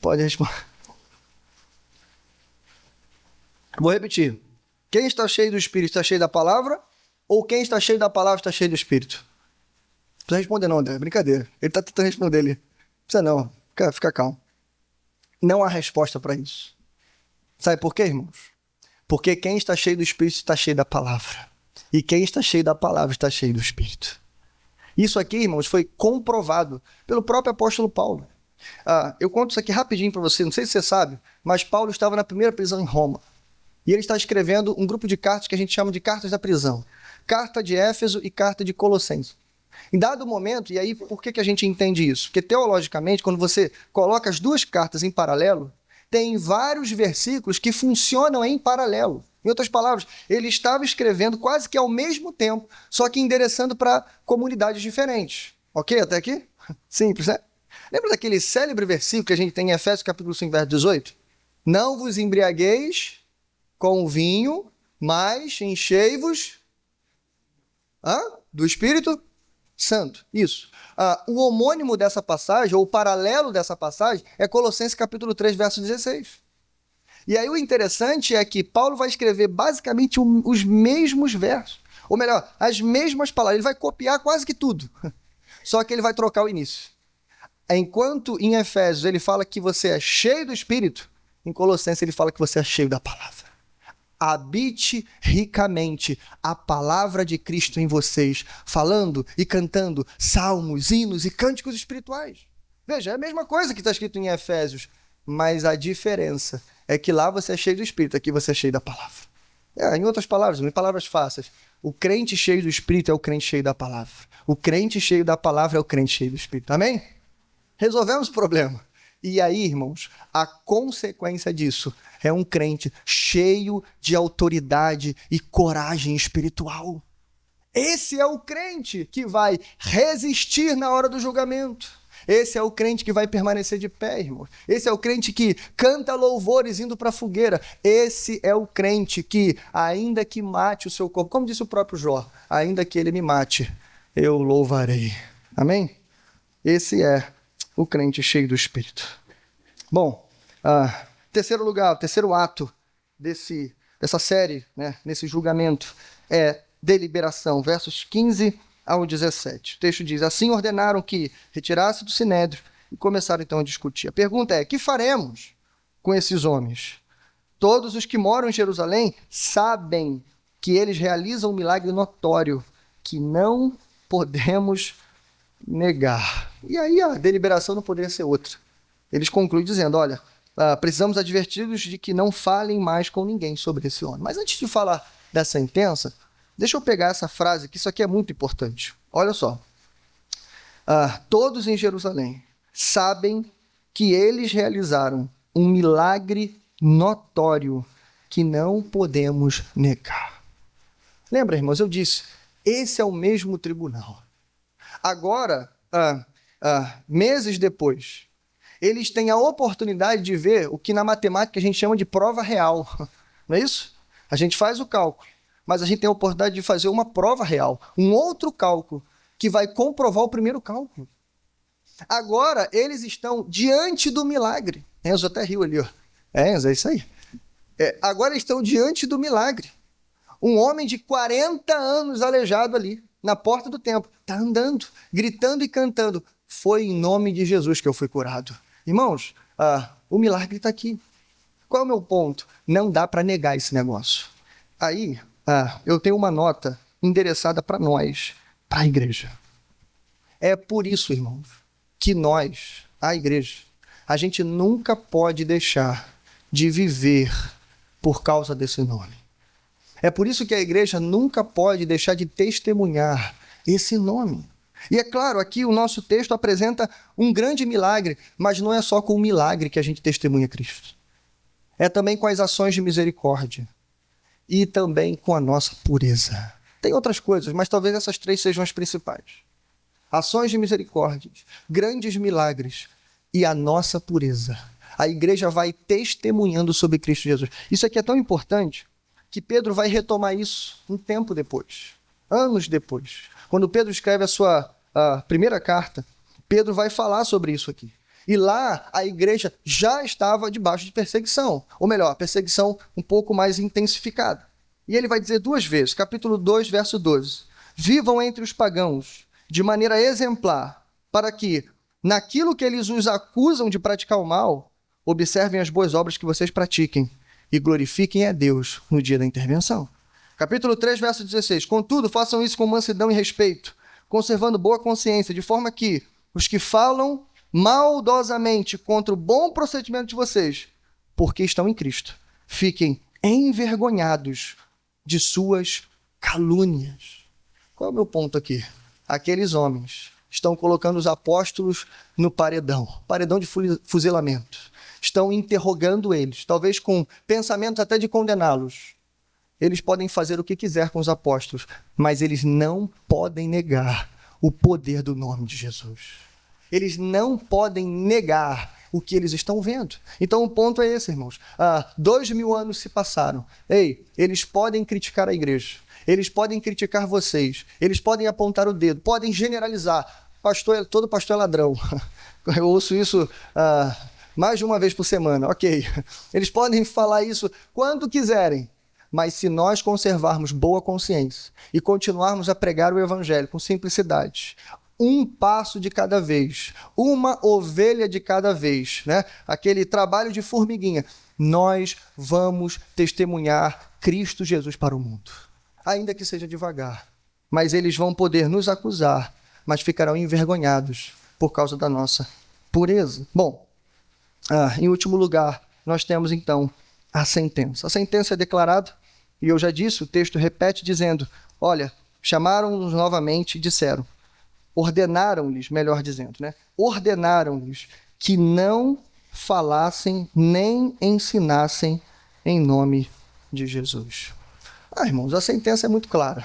Pode responder. Vou repetir. Quem está cheio do Espírito está cheio da palavra? Ou quem está cheio da palavra está cheio do Espírito? Não precisa responder não, André. Brincadeira. Ele está tentando responder ali. Não precisa não. Fica calmo. Não há resposta para isso. Sabe por quê, irmãos? Porque quem está cheio do Espírito está cheio da palavra. E quem está cheio da palavra está cheio do Espírito. Isso aqui, irmãos, foi comprovado pelo próprio apóstolo Paulo. Eu conto isso aqui rapidinho para você, não sei se você sabe, mas Paulo estava na primeira prisão em Roma. E ele está escrevendo um grupo de cartas que a gente chama de cartas da prisão. Carta de Éfeso e carta de Colossenses. Em dado momento, e aí por que a gente entende isso? Porque teologicamente, quando você coloca as duas cartas em paralelo, tem vários versículos que funcionam em paralelo. Em outras palavras, ele estava escrevendo quase que ao mesmo tempo, só que endereçando para comunidades diferentes. Ok? Até aqui? Simples, né? Lembra daquele célebre versículo que a gente tem em Efésios capítulo 5, verso 18? Não vos embriagueis com vinho, mas enchei-vos do Espírito Santo. Isso. O homônimo dessa passagem, ou o paralelo dessa passagem, é Colossenses capítulo 3, verso 16. E aí o interessante é que Paulo vai escrever basicamente os mesmos versos. Ou melhor, as mesmas palavras. Ele vai copiar quase que tudo. Só que ele vai trocar o início. Enquanto em Efésios ele fala que você é cheio do Espírito, em Colossenses ele fala que você é cheio da palavra. Habite ricamente a palavra de Cristo em vocês, falando e cantando salmos, hinos e cânticos espirituais. Veja, é a mesma coisa que está escrito em Efésios, mas a diferença é que lá você é cheio do Espírito, aqui você é cheio da palavra. Em outras palavras, em palavras fáceis, o crente cheio do Espírito é o crente cheio da palavra. O crente cheio da palavra é o crente cheio do Espírito. Amém? Resolvemos o problema. E aí, irmãos, a consequência disso é um crente cheio de autoridade e coragem espiritual. Esse é o crente que vai resistir na hora do julgamento. Esse é o crente que vai permanecer de pé, irmão. Esse é o crente que canta louvores indo para a fogueira. Esse é o crente que, ainda que mate o seu corpo, como disse o próprio Jó, ainda que ele me mate, eu louvarei. Amém? Esse é o crente cheio do Espírito. Bom, terceiro lugar, terceiro ato dessa série, né, nesse julgamento, é deliberação, versos 15 ao 17. O texto diz, assim ordenaram que retirasse do sinédrio e começaram então a discutir. A pergunta é, que faremos com esses homens? Todos os que moram em Jerusalém sabem que eles realizam um milagre notório que não podemos negar. E aí a deliberação não poderia ser outra. Eles concluem dizendo, olha, precisamos adverti-los de que não falem mais com ninguém sobre esse homem. Mas antes de falar da sentença, deixa eu pegar essa frase, que isso aqui é muito importante. Olha só. Todos em Jerusalém sabem que eles realizaram um milagre notório que não podemos negar. Lembra, irmãos, eu disse, esse é o mesmo tribunal. Agora, meses depois, eles têm a oportunidade de ver o que na matemática a gente chama de prova real. Não é isso? A gente faz o cálculo, mas a gente tem a oportunidade de fazer uma prova real, um outro cálculo, que vai comprovar o primeiro cálculo. Agora, eles estão diante do milagre. Enzo até riu ali, ó. Enzo, é isso aí. Agora eles estão diante do milagre. Um homem de 40 anos aleijado ali, na porta do templo, está andando, gritando e cantando. Foi em nome de Jesus que eu fui curado. Irmãos, o milagre está aqui. Qual é o meu ponto? Não dá para negar esse negócio. Aí, eu tenho uma nota endereçada para nós, para a igreja. É por isso, irmãos, que nós, a igreja, a gente nunca pode deixar de viver por causa desse nome. É por isso que a igreja nunca pode deixar de testemunhar esse nome. E é claro, aqui o nosso texto apresenta um grande milagre, mas não é só com o milagre que a gente testemunha Cristo. É também com as ações de misericórdia e também com a nossa pureza. Tem outras coisas, mas talvez essas três sejam as principais. Ações de misericórdia, grandes milagres e a nossa pureza. A igreja vai testemunhando sobre Cristo Jesus. Isso aqui é tão importante que Pedro vai retomar isso um tempo depois, anos depois. Quando Pedro escreve a sua primeira carta, Pedro vai falar sobre isso aqui. E lá a igreja já estava debaixo de perseguição, ou melhor, perseguição um pouco mais intensificada. E ele vai dizer duas vezes, capítulo 2, verso 12. Vivam entre os pagãos de maneira exemplar, para que, naquilo que eles os acusam de praticar o mal, observem as boas obras que vocês pratiquem e glorifiquem a Deus no dia da intervenção. Capítulo 3, verso 16. Contudo, façam isso com mansidão e respeito, conservando boa consciência, de forma que os que falam maldosamente contra o bom procedimento de vocês, porque estão em Cristo, fiquem envergonhados de suas calúnias. Qual é o meu ponto aqui? Aqueles homens estão colocando os apóstolos no paredão de fuzilamento. Estão interrogando eles, talvez com pensamentos até de condená-los. Eles podem fazer o que quiser com os apóstolos, mas eles não podem negar o poder do nome de Jesus. Eles não podem negar o que eles estão vendo. Então o ponto é esse, irmãos. 2000 anos se passaram. Eles podem criticar a igreja. Eles podem criticar vocês. Eles podem apontar o dedo. Todo pastor é ladrão. Eu ouço isso mais de uma vez por semana, ok. Eles podem falar isso quando quiserem, mas se nós conservarmos boa consciência e continuarmos a pregar o evangelho com simplicidade, um passo de cada vez, uma ovelha de cada vez, né? Aquele trabalho de formiguinha, nós vamos testemunhar Cristo Jesus para o mundo. Ainda que seja devagar, mas eles vão poder nos acusar, mas ficarão envergonhados por causa da nossa pureza. Bom, em último lugar, nós temos então a sentença. A sentença é declarada, e eu já disse, o texto repete dizendo, olha, chamaram-nos novamente e disseram, ordenaram-lhes, melhor dizendo, né? Ordenaram-lhes que não falassem nem ensinassem em nome de Jesus. Irmãos, a sentença é muito clara,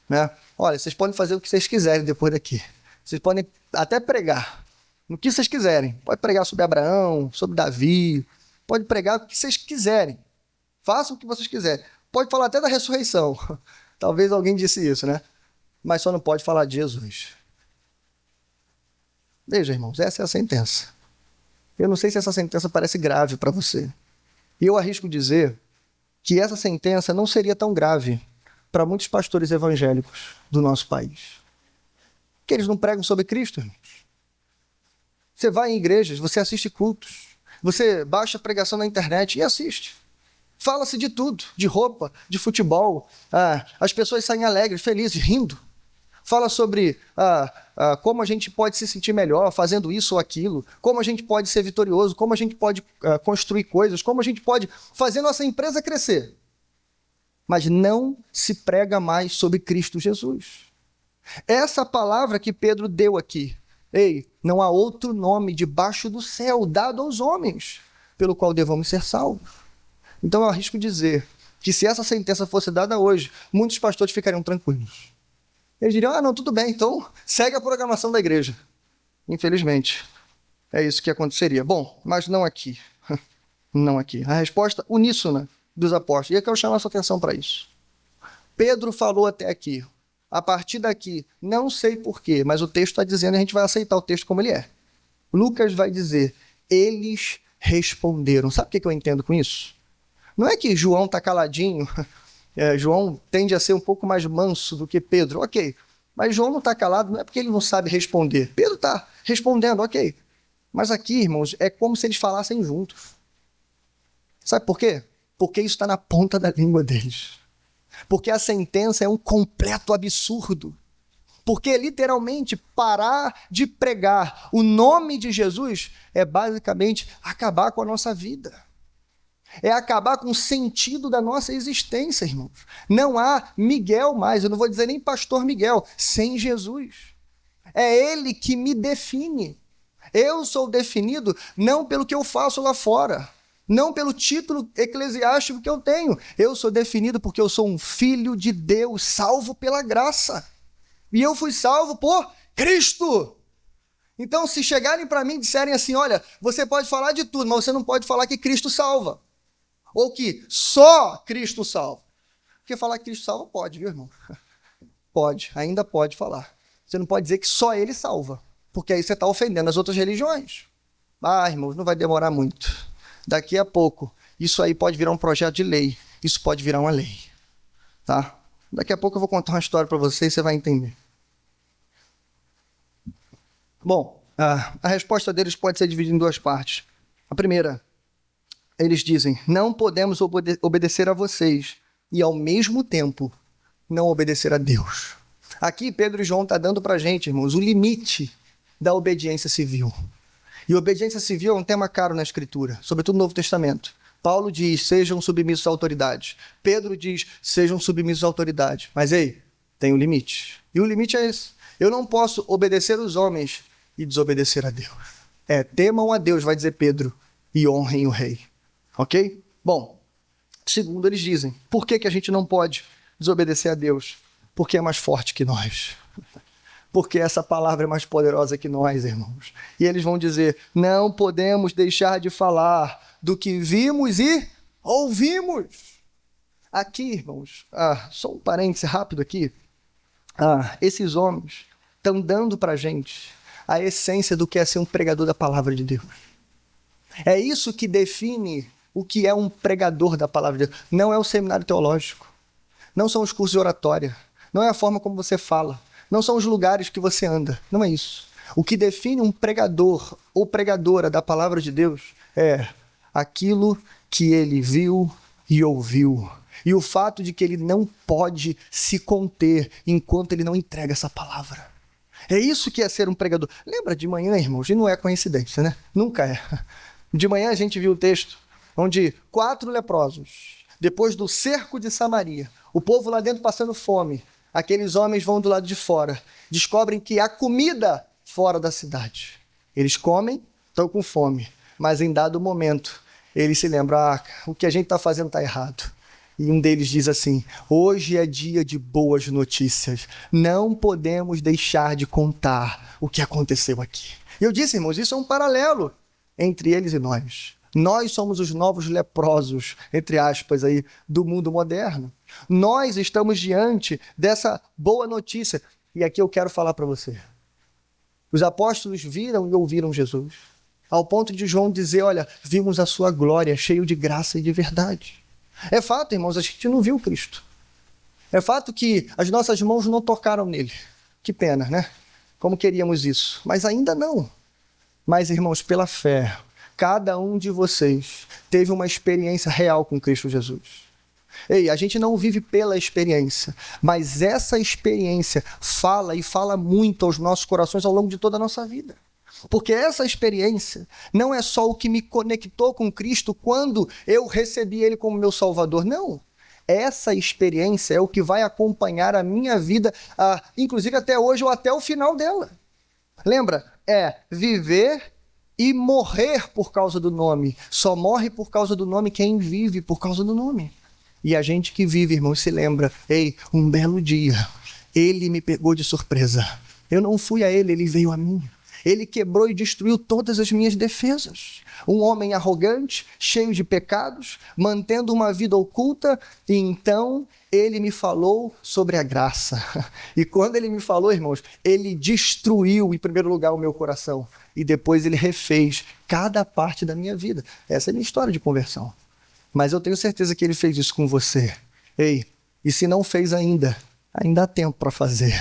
né? Olha, vocês podem fazer o que vocês quiserem depois daqui. Vocês podem até pregar no que vocês quiserem. Pode pregar sobre Abraão, sobre Davi, pode pregar o que vocês quiserem. Façam o que vocês quiserem. Pode falar até da ressurreição. Talvez alguém disse isso, né? Mas só não pode falar de Jesus. Veja, irmãos, essa é a sentença. Eu não sei se essa sentença parece grave para você. E eu arrisco dizer que essa sentença não seria tão grave para muitos pastores evangélicos do nosso país. Que eles não pregam sobre Cristo, irmãos. Você vai em igrejas, você assiste cultos, você baixa a pregação na internet e assiste. Fala-se de tudo, de roupa, de futebol. As pessoas saem alegres, felizes, rindo. Fala sobre como a gente pode se sentir melhor fazendo isso ou aquilo, como a gente pode ser vitorioso, como a gente pode construir coisas, como a gente pode fazer nossa empresa crescer. Mas não se prega mais sobre Cristo Jesus. Essa palavra que Pedro deu aqui, não há outro nome debaixo do céu dado aos homens pelo qual devamos ser salvos. Então eu arrisco dizer que se essa sentença fosse dada hoje, muitos pastores ficariam tranquilos. Eles diriam, não, tudo bem, então segue a programação da igreja. Infelizmente, é isso que aconteceria. Bom, mas não aqui. Não aqui. A resposta uníssona dos apóstolos. E eu quero chamar a sua atenção para isso. Pedro falou até aqui. A partir daqui, não sei porquê, mas o texto está dizendo e a gente vai aceitar o texto como ele é. Lucas vai dizer, eles responderam. Sabe o que eu entendo com isso? Não é que João está caladinho, João tende a ser um pouco mais manso do que Pedro, ok. Mas João não está calado, não é porque ele não sabe responder. Pedro está respondendo, ok. Mas aqui, irmãos, é como se eles falassem juntos. Sabe por quê? Porque isso está na ponta da língua deles. Porque a sentença é um completo absurdo. Porque literalmente parar de pregar o nome de Jesus é basicamente acabar com a nossa vida. É acabar com o sentido da nossa existência, irmãos. Não há Miguel mais, eu não vou dizer nem pastor Miguel, sem Jesus. É ele que me define. Eu sou definido não pelo que eu faço lá fora, não pelo título eclesiástico que eu tenho. Eu sou definido porque eu sou um filho de Deus, salvo pela graça. E eu fui salvo por Cristo. Então, se chegarem para mim e disserem assim, olha, você pode falar de tudo, mas você não pode falar que Cristo salva. Ou que só Cristo salva. Porque falar que Cristo salva pode, viu, irmão? Pode, ainda pode falar. Você não pode dizer que só ele salva, porque aí você está ofendendo as outras religiões. Irmãos, não vai demorar muito. Daqui a pouco, isso aí pode virar um projeto de lei. Isso pode virar uma lei. Tá? Daqui a pouco eu vou contar uma história para você e você vai entender. Bom, a resposta deles pode ser dividida em duas partes. A primeira, eles dizem, não podemos obedecer a vocês e, ao mesmo tempo, não obedecer a Deus. Aqui, Pedro e João estão dando para a gente, irmãos, o limite da obediência civil. E obediência civil é um tema caro na Escritura, sobretudo no Novo Testamento. Paulo diz, sejam submissos à autoridade. Pedro diz, sejam submissos à autoridade. Mas, tem um limite. E o limite é esse. Eu não posso obedecer os homens e desobedecer a Deus. Temam a Deus, vai dizer Pedro, e honrem o rei. Ok? Bom, segundo eles dizem, por que a gente não pode desobedecer a Deus? Porque é mais forte que nós. Porque essa palavra é mais poderosa que nós, irmãos. E eles vão dizer, não podemos deixar de falar do que vimos e ouvimos. Aqui, irmãos, só um parêntese rápido aqui. Esses homens estão dando para a gente a essência do que é ser um pregador da palavra de Deus. É isso que define o que é um pregador da palavra de Deus. Não é o seminário teológico, não são os cursos de oratória, não é a forma como você fala, não são os lugares que você anda, não é isso. O que define um pregador ou pregadora da palavra de Deus é aquilo que ele viu e ouviu. E o fato de que ele não pode se conter enquanto ele não entrega essa palavra. É isso que é ser um pregador. Lembra de manhã, irmãos? E não é coincidência, né? Nunca é. De manhã a gente viu o texto onde 4 leprosos, depois do cerco de Samaria, o povo lá dentro passando fome, aqueles homens vão do lado de fora, descobrem que há comida fora da cidade. Eles comem, estão com fome, mas em dado momento eles se lembram, o que a gente está fazendo está errado. E um deles diz assim, hoje é dia de boas notícias, não podemos deixar de contar o que aconteceu aqui. E eu disse, irmãos, isso é um paralelo entre eles e nós. Nós somos os novos leprosos, entre aspas, aí, do mundo moderno. Nós estamos diante dessa boa notícia. E aqui eu quero falar para você. Os apóstolos viram e ouviram Jesus, ao ponto de João dizer, olha, vimos a sua glória, cheio de graça e de verdade. É fato, irmãos, a gente não viu Cristo. É fato que as nossas mãos não tocaram nele. Que pena, né? Como queríamos isso. Mas ainda não. Mas, irmãos, pela fé, cada um de vocês teve uma experiência real com Cristo Jesus. Ei, a gente não vive pela experiência, mas essa experiência fala e fala muito aos nossos corações ao longo de toda a nossa vida. Porque essa experiência não é só o que me conectou com Cristo quando eu recebi Ele como meu Salvador. Não. Essa experiência é o que vai acompanhar a minha vida, inclusive até hoje ou até o final dela. Lembra? É viver e morrer por causa do nome. Só morre por causa do nome quem vive por causa do nome. E a gente que vive, irmãos, se lembra, ei, um belo dia, ele me pegou de surpresa. Eu não fui a ele, ele veio a mim. Ele quebrou e destruiu todas as minhas defesas. Um homem arrogante, cheio de pecados, mantendo uma vida oculta, e então ele me falou sobre a graça. E quando ele me falou, irmãos, ele destruiu, em primeiro lugar, o meu coração. E depois ele refez cada parte da minha vida. Essa é a minha história de conversão. Mas eu tenho certeza que ele fez isso com você. Ei, e se não fez ainda há tempo para fazer.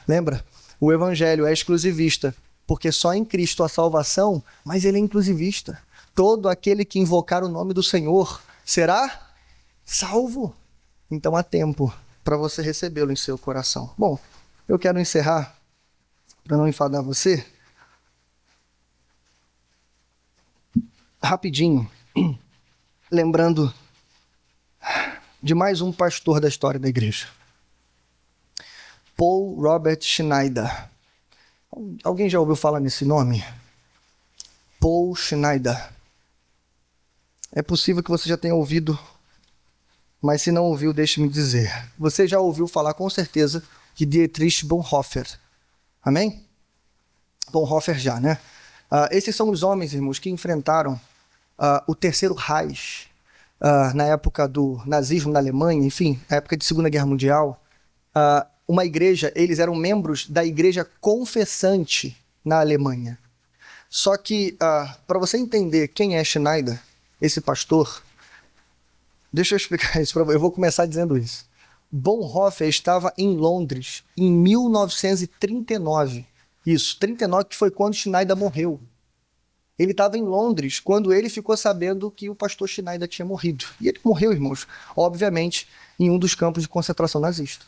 Lembra? O evangelho é exclusivista, porque só em Cristo há salvação, mas ele é inclusivista. Todo aquele que invocar o nome do Senhor será salvo. Então há tempo para você recebê-lo em seu coração. Bom, eu quero encerrar, para não enfadar você, rapidinho, lembrando de mais um pastor da história da igreja. Paul Robert Schneider. Alguém já ouviu falar nesse nome? Paul Schneider. É possível que você já tenha ouvido, mas se não ouviu, deixe-me dizer. Você já ouviu falar com certeza de Dietrich Bonhoeffer. Amém? Bonhoeffer já, né? Esses são os homens, irmãos, que enfrentaram o Terceiro Reich, na época do nazismo na Alemanha, enfim, na época de Segunda Guerra Mundial. Uma igreja, eles eram membros da igreja confessante na Alemanha. Só que, para você entender quem é Schneider, esse pastor, deixa eu explicar isso para você, eu vou começar dizendo isso. Bonhoeffer estava em Londres em 1939. Isso, 39, que foi quando Schneider morreu. Ele estava em Londres quando ele ficou sabendo que o pastor Schneider tinha morrido. E ele morreu, irmãos, obviamente, em um dos campos de concentração nazista.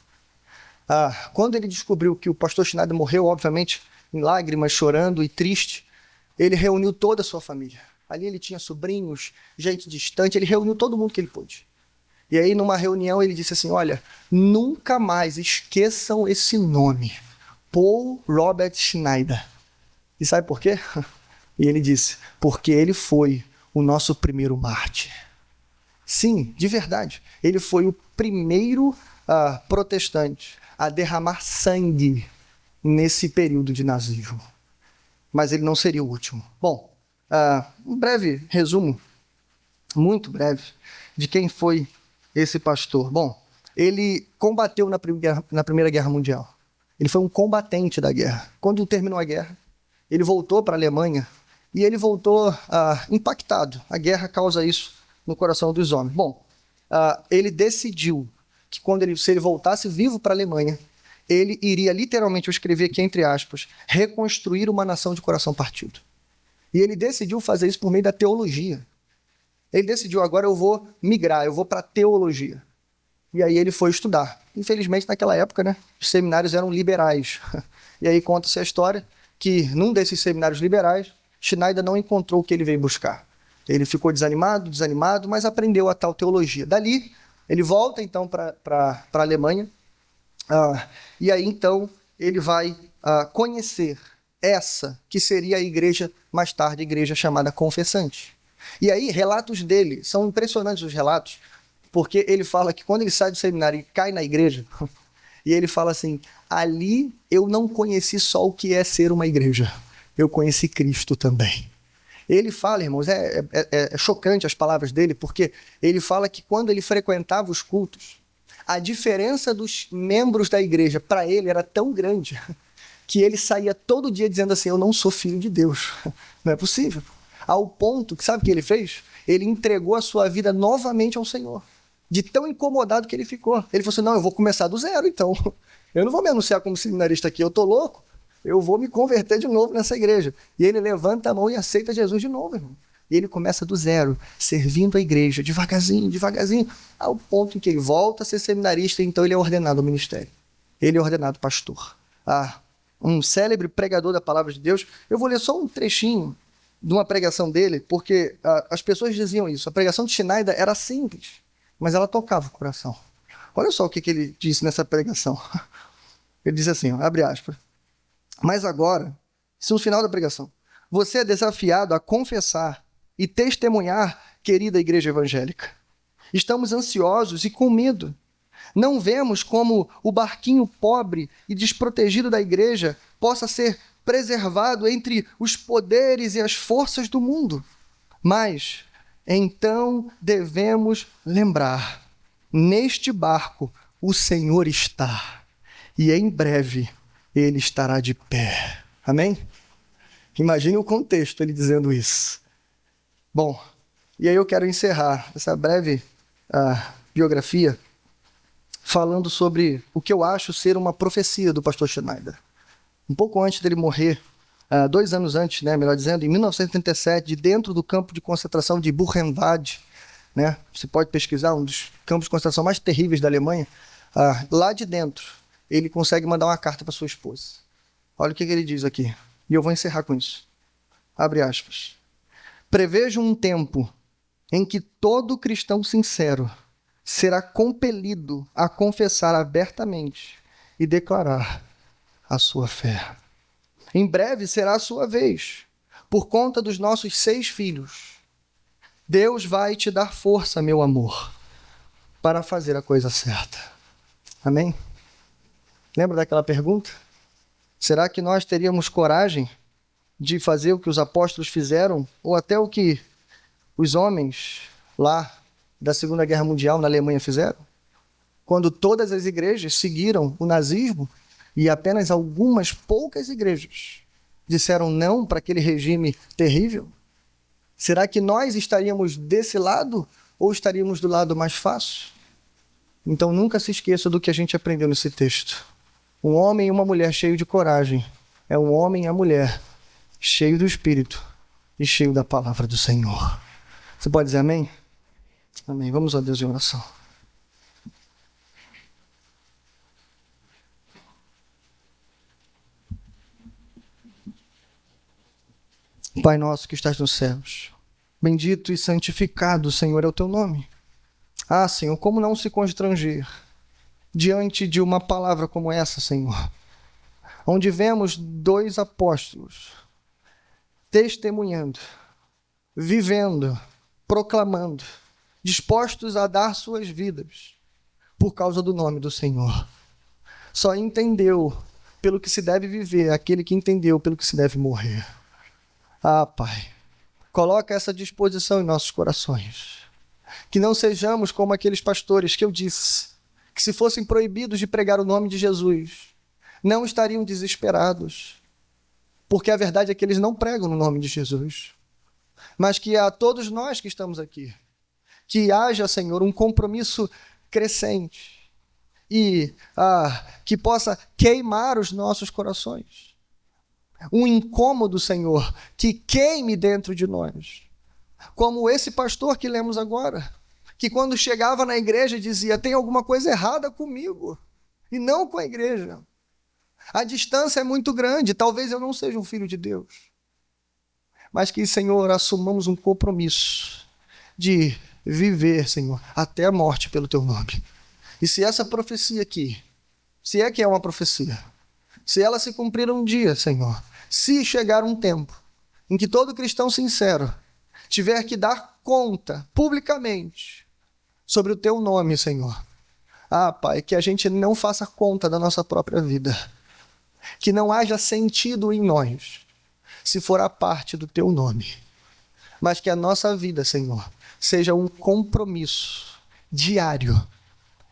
Quando ele descobriu que o pastor Schneider morreu, obviamente, em lágrimas, chorando e triste, ele reuniu toda a sua família. Ali ele tinha sobrinhos, gente distante, ele reuniu todo mundo que ele pôde. E aí, numa reunião, ele disse assim, olha, nunca mais esqueçam esse nome, Paul Robert Schneider. E sabe por quê? E ele disse, porque ele foi o nosso primeiro mártir. Sim, de verdade, ele foi o primeiro protestante a derramar sangue nesse período de nazismo. Mas ele não seria o último. Bom, um breve resumo, muito breve, de quem foi esse pastor. Bom, ele combateu na Primeira Guerra Mundial. Ele foi um combatente da guerra. Quando terminou a guerra, ele voltou para a Alemanha e ele voltou impactado. A guerra causa isso no coração dos homens. Bom, ele decidiu que se ele voltasse vivo para a Alemanha, ele iria literalmente, eu escrevi aqui entre aspas, reconstruir uma nação de coração partido. E ele decidiu fazer isso por meio da teologia. Ele decidiu, agora eu vou migrar, eu vou para a teologia. E aí ele foi estudar. Infelizmente, naquela época, né, os seminários eram liberais. E aí conta-se a história que num desses seminários liberais, Schneider não encontrou o que ele veio buscar. Ele ficou desanimado, mas aprendeu a tal teologia. Dali, ele volta então para a Alemanha, e aí então ele vai conhecer essa que seria a igreja, mais tarde, a igreja chamada Confessante. E aí, relatos dele, são impressionantes os relatos, porque ele fala que quando ele sai do seminário e cai na igreja, e ele fala assim, ali eu não conheci só o que é ser uma igreja, eu conheci Cristo também. Ele fala, irmãos, é chocante as palavras dele, porque ele fala que quando ele frequentava os cultos, a diferença dos membros da igreja para ele era tão grande que ele saía todo dia dizendo assim, eu não sou filho de Deus, não é possível. Ao ponto que, sabe o que ele fez? Ele entregou a sua vida novamente ao Senhor. De tão incomodado que ele ficou. Ele falou assim, não, eu vou começar do zero, então. Eu não vou me anunciar como seminarista aqui, eu tô louco. Eu vou me converter de novo nessa igreja. E ele levanta a mão e aceita Jesus de novo, irmão. E ele começa do zero, servindo a igreja, devagarzinho, ao ponto em que ele volta a ser seminarista, e então ele é ordenado ao ministério. Ele é ordenado pastor. Um célebre pregador da palavra de Deus. Eu vou ler só um trechinho de uma pregação dele, porque as pessoas diziam isso. A pregação de Schneider era simples, mas ela tocava o coração. Olha só o que ele disse nessa pregação. Ele diz assim, abre aspas. Mas agora, isso no final da pregação, você é desafiado a confessar e testemunhar, querida igreja evangélica. Estamos ansiosos e com medo. Não vemos como o barquinho pobre e desprotegido da igreja possa ser preservado entre os poderes e as forças do mundo. Mas, então, devemos lembrar, neste barco o Senhor está, e em breve ele estará de pé. Amém? Imagine o contexto, ele dizendo isso. Bom, e aí eu quero encerrar essa breve biografia falando sobre o que eu acho ser uma profecia do pastor Schneider. Um pouco antes dele morrer, 2 anos antes, né, melhor dizendo, em 1937, de dentro do campo de concentração de Buchenwald, né, você pode pesquisar, um dos campos de concentração mais terríveis da Alemanha, lá de dentro, ele consegue mandar uma carta para sua esposa. Olha o que ele diz aqui, e eu vou encerrar com isso. Abre aspas. Prevejo um tempo em que todo cristão sincero será compelido a confessar abertamente e declarar a sua fé. Em breve será a sua vez, por conta dos nossos 6 filhos. Deus vai te dar força, meu amor, para fazer a coisa certa. Amém? Lembra daquela pergunta? Será que nós teríamos coragem de fazer o que os apóstolos fizeram, ou até o que os homens lá da Segunda Guerra Mundial na Alemanha fizeram? Quando todas as igrejas seguiram o nazismo e apenas algumas poucas igrejas disseram não para aquele regime terrível, será que nós estaríamos desse lado ou estaríamos do lado mais fácil? Então nunca se esqueça do que a gente aprendeu nesse texto. Um homem e uma mulher cheio de coragem é um homem e a mulher cheio do Espírito e cheio da palavra do Senhor. Você pode dizer amém? Amém. Vamos a Deus em oração. Pai nosso que estás nos céus, bendito e santificado, Senhor, é o teu nome. Senhor, como não se constranger diante de uma palavra como essa, Senhor, onde vemos 2 apóstolos testemunhando, vivendo, proclamando, dispostos a dar suas vidas por causa do nome do Senhor. Só entendeu pelo que se deve viver aquele que entendeu pelo que se deve morrer. Pai, coloca essa disposição em nossos corações. Que não sejamos como aqueles pastores que eu disse, que se fossem proibidos de pregar o nome de Jesus, não estariam desesperados. porque a verdade é que eles não pregam no nome de Jesus. Mas que a todos nós que estamos aqui, que haja, Senhor, um compromisso crescente e que possa queimar os nossos corações. Um incômodo, Senhor, que queime dentro de nós. Como esse pastor que lemos agora, que quando chegava na igreja dizia: tem alguma coisa errada comigo e não com a igreja. A distância é muito grande, talvez eu não seja um filho de Deus. Mas que, Senhor, assumamos um compromisso de viver, Senhor, até a morte pelo teu nome. E se essa profecia aqui, se é que é uma profecia, se ela se cumprir um dia, Senhor, se chegar um tempo em que todo cristão sincero tiver que dar conta publicamente sobre o teu nome, Senhor. Pai, que a gente não faça conta da nossa própria vida. Que não haja sentido em nós, se for a parte do teu nome. Mas que a nossa vida, Senhor, seja um compromisso diário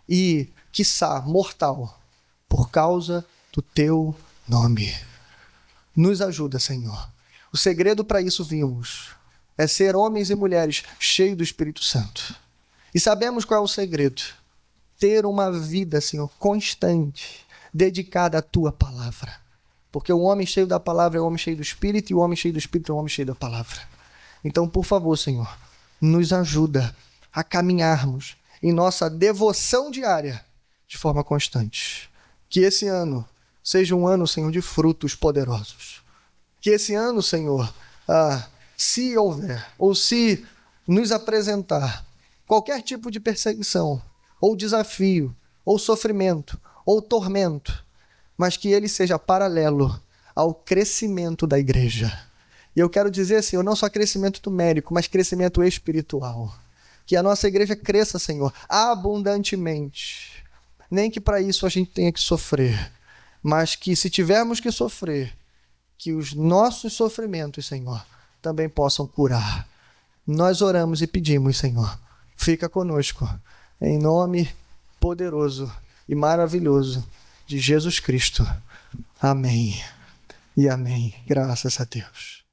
e, quiçá, mortal, por causa do teu nome. Nos ajuda, Senhor. O segredo para isso vimos é ser homens e mulheres cheios do Espírito Santo. E sabemos qual é o segredo. Ter uma vida, Senhor, constante, dedicada à tua palavra. Porque o homem cheio da palavra é o homem cheio do Espírito, e o homem cheio do Espírito é o homem cheio da palavra. Então, por favor, Senhor, nos ajuda a caminharmos em nossa devoção diária de forma constante. Que esse ano seja um ano, Senhor, de frutos poderosos. Que esse ano, Senhor, se houver, ou se nos apresentar qualquer tipo de perseguição, ou desafio, ou sofrimento, ou tormento, mas que ele seja paralelo ao crescimento da igreja. E eu quero dizer, Senhor, não só crescimento numérico, mas crescimento espiritual. Que a nossa igreja cresça, Senhor, abundantemente. Nem que para isso a gente tenha que sofrer, mas que se tivermos que sofrer, que os nossos sofrimentos, Senhor, também possam curar. Nós oramos e pedimos, Senhor, fica conosco, em nome poderoso e maravilhoso de Jesus Cristo. Amém e amém. Graças a Deus.